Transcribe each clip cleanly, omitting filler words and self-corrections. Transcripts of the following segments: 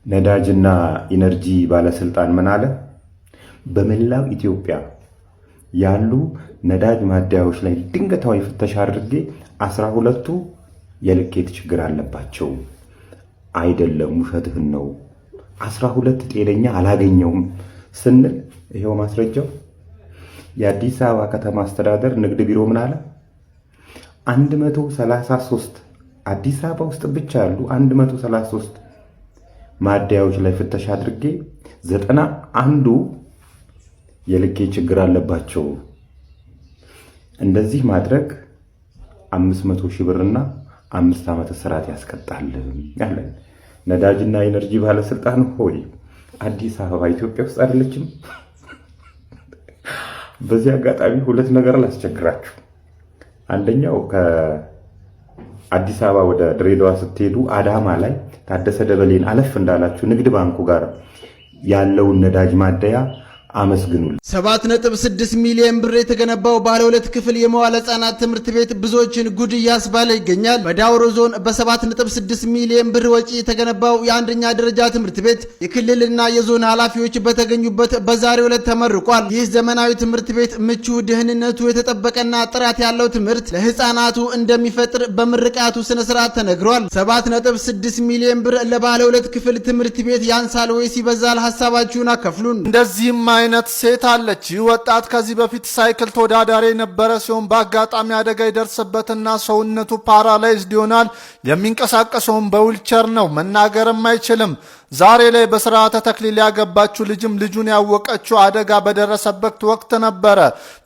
ነዳጅና ኢነርጂ ባለስልጣን ምን አለ? በመላው ኢትዮጵያ ያሉ ነዳጅ ማደያዎች ላይ ድንገታዊ ፍተሻ አድርጌ 12ቱ የልኬት ችግር አለባቸው። አይደለም ውሸትህን ነው 12 ጤነኛ አላገኘውም ስንል ይሄው ማስረጃው። የአዲስ አበባ ከተማ አስተዳደር ንግድ ቢሮ ምን አለ? 133 አዲስ አበባ ውስጥ ብቻ ያሉ 133 ማደያዎች ላይ ፍተሻ አድርጌ 91ዱ የልኬት ችግር አለባቸው። እንደዚህ ማድረግ 500 ሺህ ብርና 5 ዓመት እስራት ያስቀጣል ያለ ነዳጅና ኢነርጂ ባለስልጣን ሆይ አዲስ አበባ ኢትዮጵያ ውስጥ አይደለችም? በዚህ አጋጣሚ ሁለት ነገር ላስቸግራችሁ። አንደኛው ከአዲስ አበባ ወደ ድሬዳዋ ስትሄዱ አዳማ ላይ ታደሰ ደበሌን አለፍ እንዳላችሁ ንግድ ባንኩ ጋር ያለውን ነዳጅ ማደያ አመስግኑልኝ። 7.6 ሚሊዮን ብር የተገነባው ባለ 2 ክፍል የመዋለ ሕጻናት ትምህርት ቤት ብዙዎችን ጉድ እያስባለ ይገኛል። በዳውሮ ዞን በ7.6 ሚሊዮን ብር ወጪ የተገነባው የአንደኛ ደረጃ ትምህርት ቤት የክልልና የዞን ኃላፊዎች በተገኙበት በዛሬው ዕለት ተመርቋል። ይህ ዘመናዊ ትምህርት ቤት ምቹ፣ ደህንነቱ የተጠበቀና ጥራት ያለው ትምህርት ለሕፃናቱ እንደሚፈጥር በምርቃቱ ስነ ስርዓት ተነግሯል። 7.6 ሚሊዮን ብር ለባለ 2 ክፍል ትምህርት ቤት ያንሳል ወይስ ይበዛል? ሀሳባችሁን አከፍሉን። እንደዚህም አይነት ሴት አለች። ይህ ወጣት ከዚህ በፊት ሳይክል ተወዳዳሪ የነበረ ሲሆን በአጋጣሚ አደጋ ይደርስበትና ሰውነቱ ፓራላይዝድ ይሆናል። የሚንቀሳቀሰውን በዊልቸር ነው፣ መናገርም አይችልም። ዛሬ ላይ በስርዓተ ተክሊል ያገባችው ልጅም ልጁን ያወቀችው አደጋ በደረሰበት ወቅት ነበረ።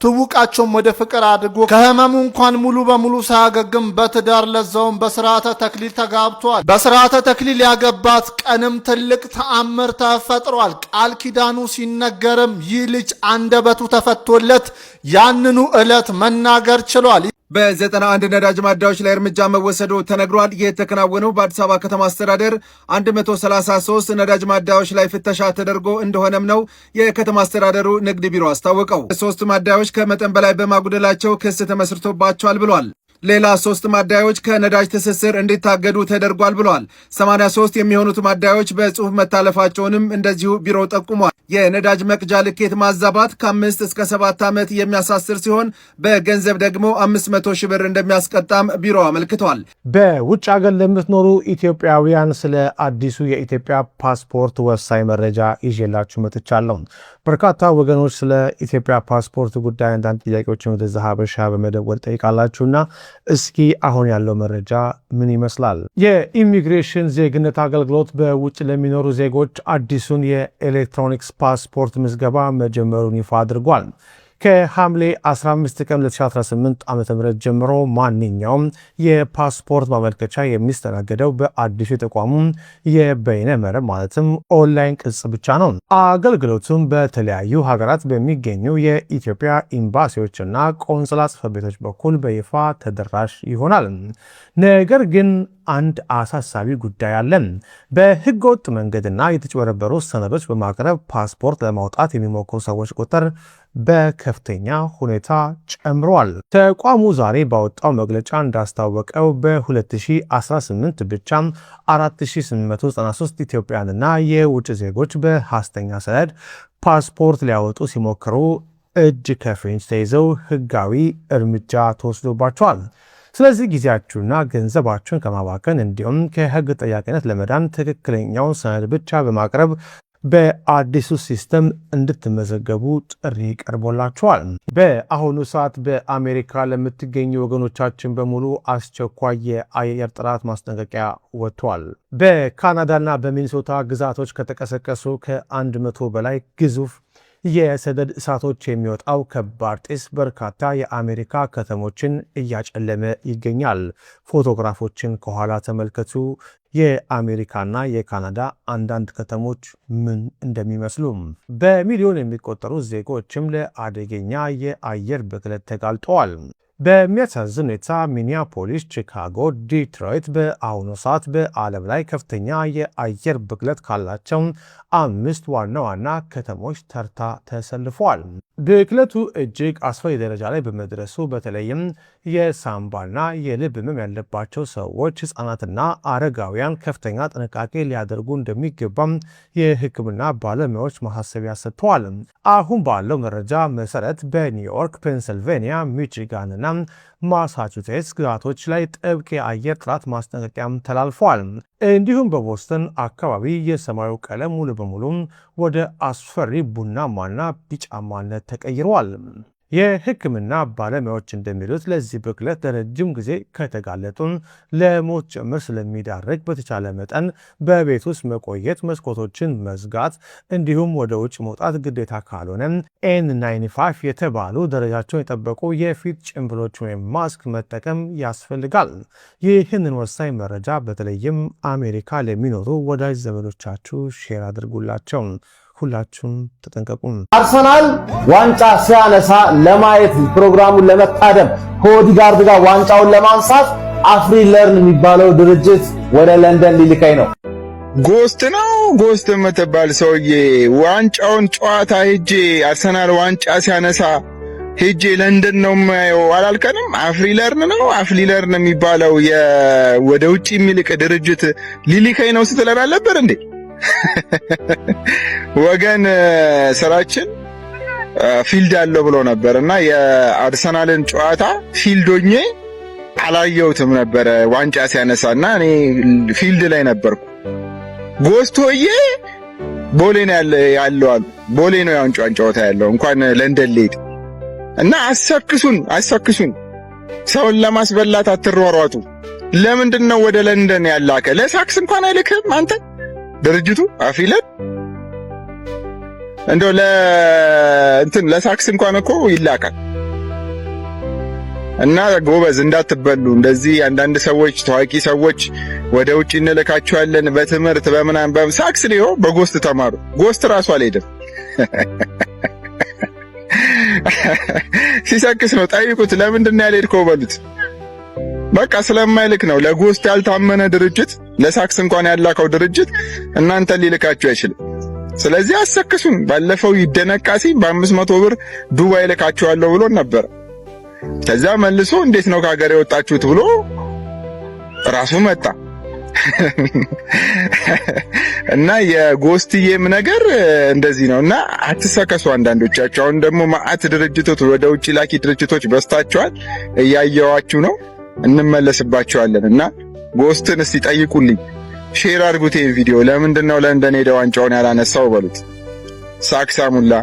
ትውቃቸውም ወደ ፍቅር አድርጎ ከህመሙ እንኳን ሙሉ በሙሉ ሳያገግም በትዳር ለዛውም በስርዓተ ተክሊል ተጋብቷል። በስርዓተ ተክሊል ያገባት ቀንም ትልቅ ተአምር ተፈጥሯል። ቃል ኪዳኑ ሲነገርም ይህ ልጅ አንደበቱ ተፈቶለት ያንኑ ዕለት መናገር ችሏል። በ91 ነዳጅ ማደያዎች ላይ እርምጃ መወሰዱ ተነግሯል። የተከናወነው በአዲስ አበባ ከተማ አስተዳደር 133 ነዳጅ ማደያዎች ላይ ፍተሻ ተደርጎ እንደሆነም ነው የከተማ አስተዳደሩ ንግድ ቢሮ አስታወቀው። 3 ማደያዎች ከመጠን በላይ በማጉደላቸው ክስ ተመስርቶባቸዋል ብሏል። ሌላ 3 ማደያዎች ከነዳጅ ትስስር እንዲታገዱ ተደርጓል ብሏል። 83 የሚሆኑት ማደያዎች በጽሁፍ መታለፋቸውንም እንደዚሁ ቢሮው ጠቁሟል። የነዳጅ መቅጃ ልኬት ማዛባት ከ5 እስከ 7 ዓመት የሚያሳስር ሲሆን በገንዘብ ደግሞ 500 ሺህ ብር እንደሚያስቀጣም ቢሮ አመልክቷል። በውጭ ሀገር ለምትኖሩ ኢትዮጵያውያን ስለ አዲሱ የኢትዮጵያ ፓስፖርት ወሳኝ መረጃ ይዤላችሁ መጥቻለሁ። በርካታ ወገኖች ስለ ኢትዮጵያ ፓስፖርት ጉዳይ አንዳንድ ጥያቄዎችን ወደ ሀበሻ በመደወል ጠይቃላችሁና እስኪ አሁን ያለው መረጃ ምን ይመስላል? የኢሚግሬሽን ዜግነት አገልግሎት በውጭ ለሚኖሩ ዜጎች አዲሱን የኤሌክትሮኒክስ ፓስፖርት ምዝገባ መጀመሩን ይፋ አድርጓል። ከሐምሌ 15 ቀን 2018 ዓ.ም ጀምሮ ማንኛውም የፓስፖርት ማመልከቻ የሚስተናገደው በአዲሱ የተቋሙ የበይነ መረብ ማለትም ኦንላይን ቅጽ ብቻ ነው። አገልግሎቱም በተለያዩ ሀገራት በሚገኙ የኢትዮጵያ ኤምባሲዎችና ቆንስላ ጽሕፈት ቤቶች በኩል በይፋ ተደራሽ ይሆናል። ነገር ግን አንድ አሳሳቢ ጉዳይ አለ። በህገወጥ መንገድና የተጭበረበሩ ሰነዶች በማቅረብ ፓስፖርት ለማውጣት የሚሞክሩ ሰዎች ቁጥር በከፍተኛ ሁኔታ ጨምሯል። ተቋሙ ዛሬ ባወጣው መግለጫ እንዳስታወቀው በ2018 ብቻ 4893 ኢትዮጵያውያንና የውጭ ዜጎች በሐሰተኛ ሰነድ ፓስፖርት ሊያወጡ ሲሞክሩ እጅ ከፍንጅ ተይዘው ህጋዊ እርምጃ ተወስዶባቸዋል። ስለዚህ ጊዜያችሁና ገንዘባችሁን ከማባከን እንዲሁም ከህግ ጠያቂነት ለመዳን ትክክለኛውን ሰነድ ብቻ በማቅረብ በአዲሱ ሲስተም እንድትመዘገቡ ጥሪ ቀርቦላችኋል። በአሁኑ ሰዓት በአሜሪካ ለምትገኙ ወገኖቻችን በሙሉ አስቸኳይ የአየር ጥራት ማስጠንቀቂያ ወጥቷል። በካናዳና በሚኒሶታ ግዛቶች ከተቀሰቀሱ ከ100 በላይ ግዙፍ የሰደድ እሳቶች የሚወጣው ከባድ ጢስ በርካታ የአሜሪካ ከተሞችን እያጨለመ ይገኛል። ፎቶግራፎችን ከኋላ ተመልከቱ። የአሜሪካና የካናዳ አንዳንድ ከተሞች ምን እንደሚመስሉ። በሚሊዮን የሚቆጠሩ ዜጎችም ለአደገኛ የአየር ብክለት ተጋልጠዋል። በሚያሳዝን ሁኔታ ሚኒያፖሊስ፣ ቺካጎ፣ ዲትሮይት በአሁኑ ሰዓት በዓለም ላይ ከፍተኛ የአየር ብክለት ካላቸው 5 ዋና ዋና ከተሞች ተርታ ተሰልፈዋል። ብክለቱ እጅግ አስፈሪ ደረጃ ላይ በመድረሱ በተለይም የሳምባና የልብ ህመም ያለባቸው ሰዎች፣ ህጻናትና አረጋውያን ከፍተኛ ጥንቃቄ ሊያደርጉ እንደሚገባም የሕክምና ባለሙያዎች ማሳሰቢያ ሰጥተዋል። አሁን ባለው መረጃ መሰረት በኒውዮርክ፣ ፔንሲልቬኒያ፣ ሚቺጋንና ማሳቹሴትስ ግዛቶች ላይ ጥብቅ የአየር ጥራት ማስጠንቀቂያም ተላልፏል። እንዲሁም በቦስተን አካባቢ የሰማዩ ቀለም ሙሉ በሙሉ ወደ አስፈሪ ቡናማና ቢጫማነት ተቀይሯል። የሕክምና ባለሙያዎች እንደሚሉት ለዚህ ብክለት ለረጅም ጊዜ ከተጋለጡ ለሞት ጭምር ስለሚዳርግ በተቻለ መጠን በቤት ውስጥ መቆየት፣ መስኮቶችን መዝጋት እንዲሁም ወደ ውጭ መውጣት ግዴታ ካልሆነ N95 የተባሉ ደረጃቸውን የጠበቁ የፊት ጭንብሎች ወይም ማስክ መጠቀም ያስፈልጋል። ይህንን ወሳኝ መረጃ በተለይም አሜሪካ ለሚኖሩ ወዳጅ ዘመዶቻችሁ ሼር አድርጉላቸው። ሁላችሁም ተጠንቀቁ። አርሰናል ዋንጫ ሲያነሳ ለማየት ፕሮግራሙን ለመታደም ከኦዲጋርድ ጋር ዋንጫውን ለማንሳት አፍሪለርን የሚባለው ድርጅት ወደ ለንደን ሊልከኝ ነው። ጎስት የምትባል ሰውዬ ዋንጫውን ጨዋታ ሄጄ አርሰናል ዋንጫ ሲያነሳ ሄጄ ለንደን ነው የማየው አላልከንም? አፍሪለርን የሚባለው ወደ ውጪ የሚልክ ድርጅት ሊልከኝ ነው ስትለን አልነበር እንዴ? ወገን ስራችን ፊልድ አለው ብሎ ነበርና የአርሰናልን ጨዋታ ፊልዶኜ አላየሁትም ነበር ዋንጫ ሲያነሳና እኔ ፊልድ ላይ ነበርኩ። ጎስቶዬ ቦሌ ነው ያለው ቦሌ ነው ያንጫን ጨዋታ ያለው እንኳን ለንደን ሊሄድ እና አሰክሱን ሰውን ለማስበላት አትሯሯጡ። ለምንድነው ወደ ለንደን ያላከ? ለሳክስ እንኳን አይልክም አንተ ድርጅቱ አፍሪለር እንደው ለሳክስ እንኳን እኮ ይላካል። እና ጎበዝ እንዳትበሉ። እንደዚህ አንዳንድ ሰዎች ታዋቂ ሰዎች ወደ ውጪ እንልካቸዋለን በትምህርት በምናም በሳክስ ነው በጎስት ተማሩ። ጎስት ራሱ አልሄድም ሲሳክስ ነው ጠይቁት። ለምንድን ነው ያልሄድከው በሉት። በቃ ስለማይልክ ነው። ለጎስት ያልታመነ ድርጅት ለሳክስ እንኳን ያላከው ድርጅት እናንተ ሊልካችሁ አይችልም። ስለዚህ አሰክሱን። ባለፈው ይደነቃሲ በ500 ብር ዱባይ ልካችኋለሁ ብሎ ነበር። ከዛ መልሶ እንዴት ነው ከሀገር የወጣችሁት ብሎ ራሱ መጣ። እና የጎስትዬም ነገር እንደዚህ ነውና አትሰከሱ። አንዳንዶቻችሁ አሁን ደግሞ ማአት ድርጅቶች ወደ ውጪ ላኪ ድርጅቶች በስታቸዋል። እያየዋችሁ ነው። እንመለስባቸዋለን እና ጎስትን እስቲ ጠይቁልኝ። ሼር አድርጉት ይሄን ቪዲዮ። ለምንድነው ለንደን ሄደ ዋንጫውን ያላነሳው በሉት። ሳክሳሙላ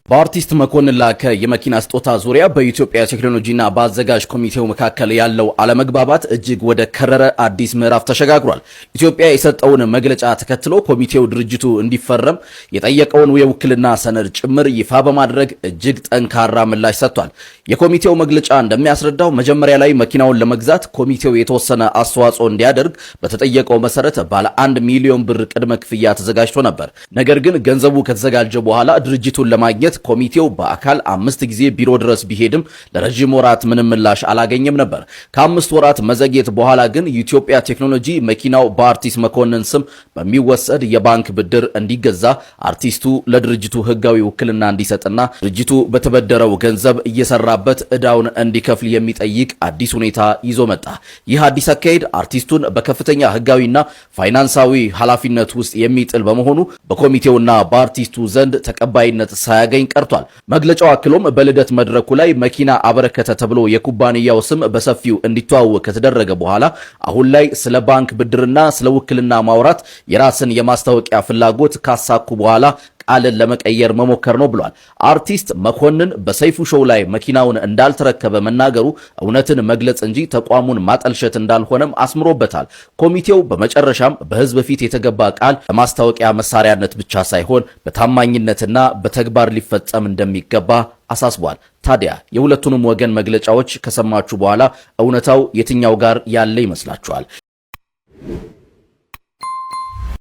በአርቲስት መኮንን ላከ የመኪና ስጦታ ዙሪያ በኢትዮጵያ ቴክኖሎጂና በአዘጋጅ ኮሚቴው መካከል ያለው አለመግባባት እጅግ ወደ ከረረ አዲስ ምዕራፍ ተሸጋግሯል። ኢትዮጵያ የሰጠውን መግለጫ ተከትሎ ኮሚቴው ድርጅቱ እንዲፈረም የጠየቀውን የውክልና ሰነድ ጭምር ይፋ በማድረግ እጅግ ጠንካራ ምላሽ ሰጥቷል። የኮሚቴው መግለጫ እንደሚያስረዳው መጀመሪያ ላይ መኪናውን ለመግዛት ኮሚቴው የተወሰነ አስተዋጽኦ እንዲያደርግ በተጠየቀው መሰረት ባለ 1 ሚሊዮን ብር ቅድመ ክፍያ ተዘጋጅቶ ነበር። ነገር ግን ገንዘቡ ከተዘጋጀ በኋላ ድርጅቱን ለማግኘት ኮሚቴው በአካል 5 ጊዜ ቢሮ ድረስ ቢሄድም ለረጅም ወራት ምንም ምላሽ አላገኘም ነበር። ከ5 ወራት መዘግየት በኋላ ግን የኢትዮጵያ ቴክኖሎጂ መኪናው በአርቲስት መኮንን ስም በሚወሰድ የባንክ ብድር እንዲገዛ አርቲስቱ ለድርጅቱ ሕጋዊ ውክልና እንዲሰጥና ድርጅቱ በተበደረው ገንዘብ እየሰራበት ዕዳውን እንዲከፍል የሚጠይቅ አዲስ ሁኔታ ይዞ መጣ። ይህ አዲስ አካሄድ አርቲስቱን በከፍተኛ ሕጋዊና ፋይናንሳዊ ኃላፊነት ውስጥ የሚጥል በመሆኑ በኮሚቴውና በአርቲስቱ ዘንድ ተቀባይነት ሳያገኝ ቀርቷል። መግለጫው አክሎም በልደት መድረኩ ላይ መኪና አበረከተ ተብሎ የኩባንያው ስም በሰፊው እንዲተዋወቅ ከተደረገ በኋላ አሁን ላይ ስለ ባንክ ብድርና ስለ ውክልና ማውራት የራስን የማስታወቂያ ፍላጎት ካሳኩ በኋላ ቃልን ለመቀየር መሞከር ነው ብሏል። አርቲስት መኮንን በሰይፉ ሾው ላይ መኪናውን እንዳልተረከበ መናገሩ እውነትን መግለጽ እንጂ ተቋሙን ማጠልሸት እንዳልሆነም አስምሮበታል። ኮሚቴው በመጨረሻም በሕዝብ ፊት የተገባ ቃል ለማስታወቂያ መሳሪያነት ብቻ ሳይሆን በታማኝነትና በተግባር ሊፈጸም እንደሚገባ አሳስቧል። ታዲያ የሁለቱንም ወገን መግለጫዎች ከሰማችሁ በኋላ እውነታው የትኛው ጋር ያለ ይመስላችኋል?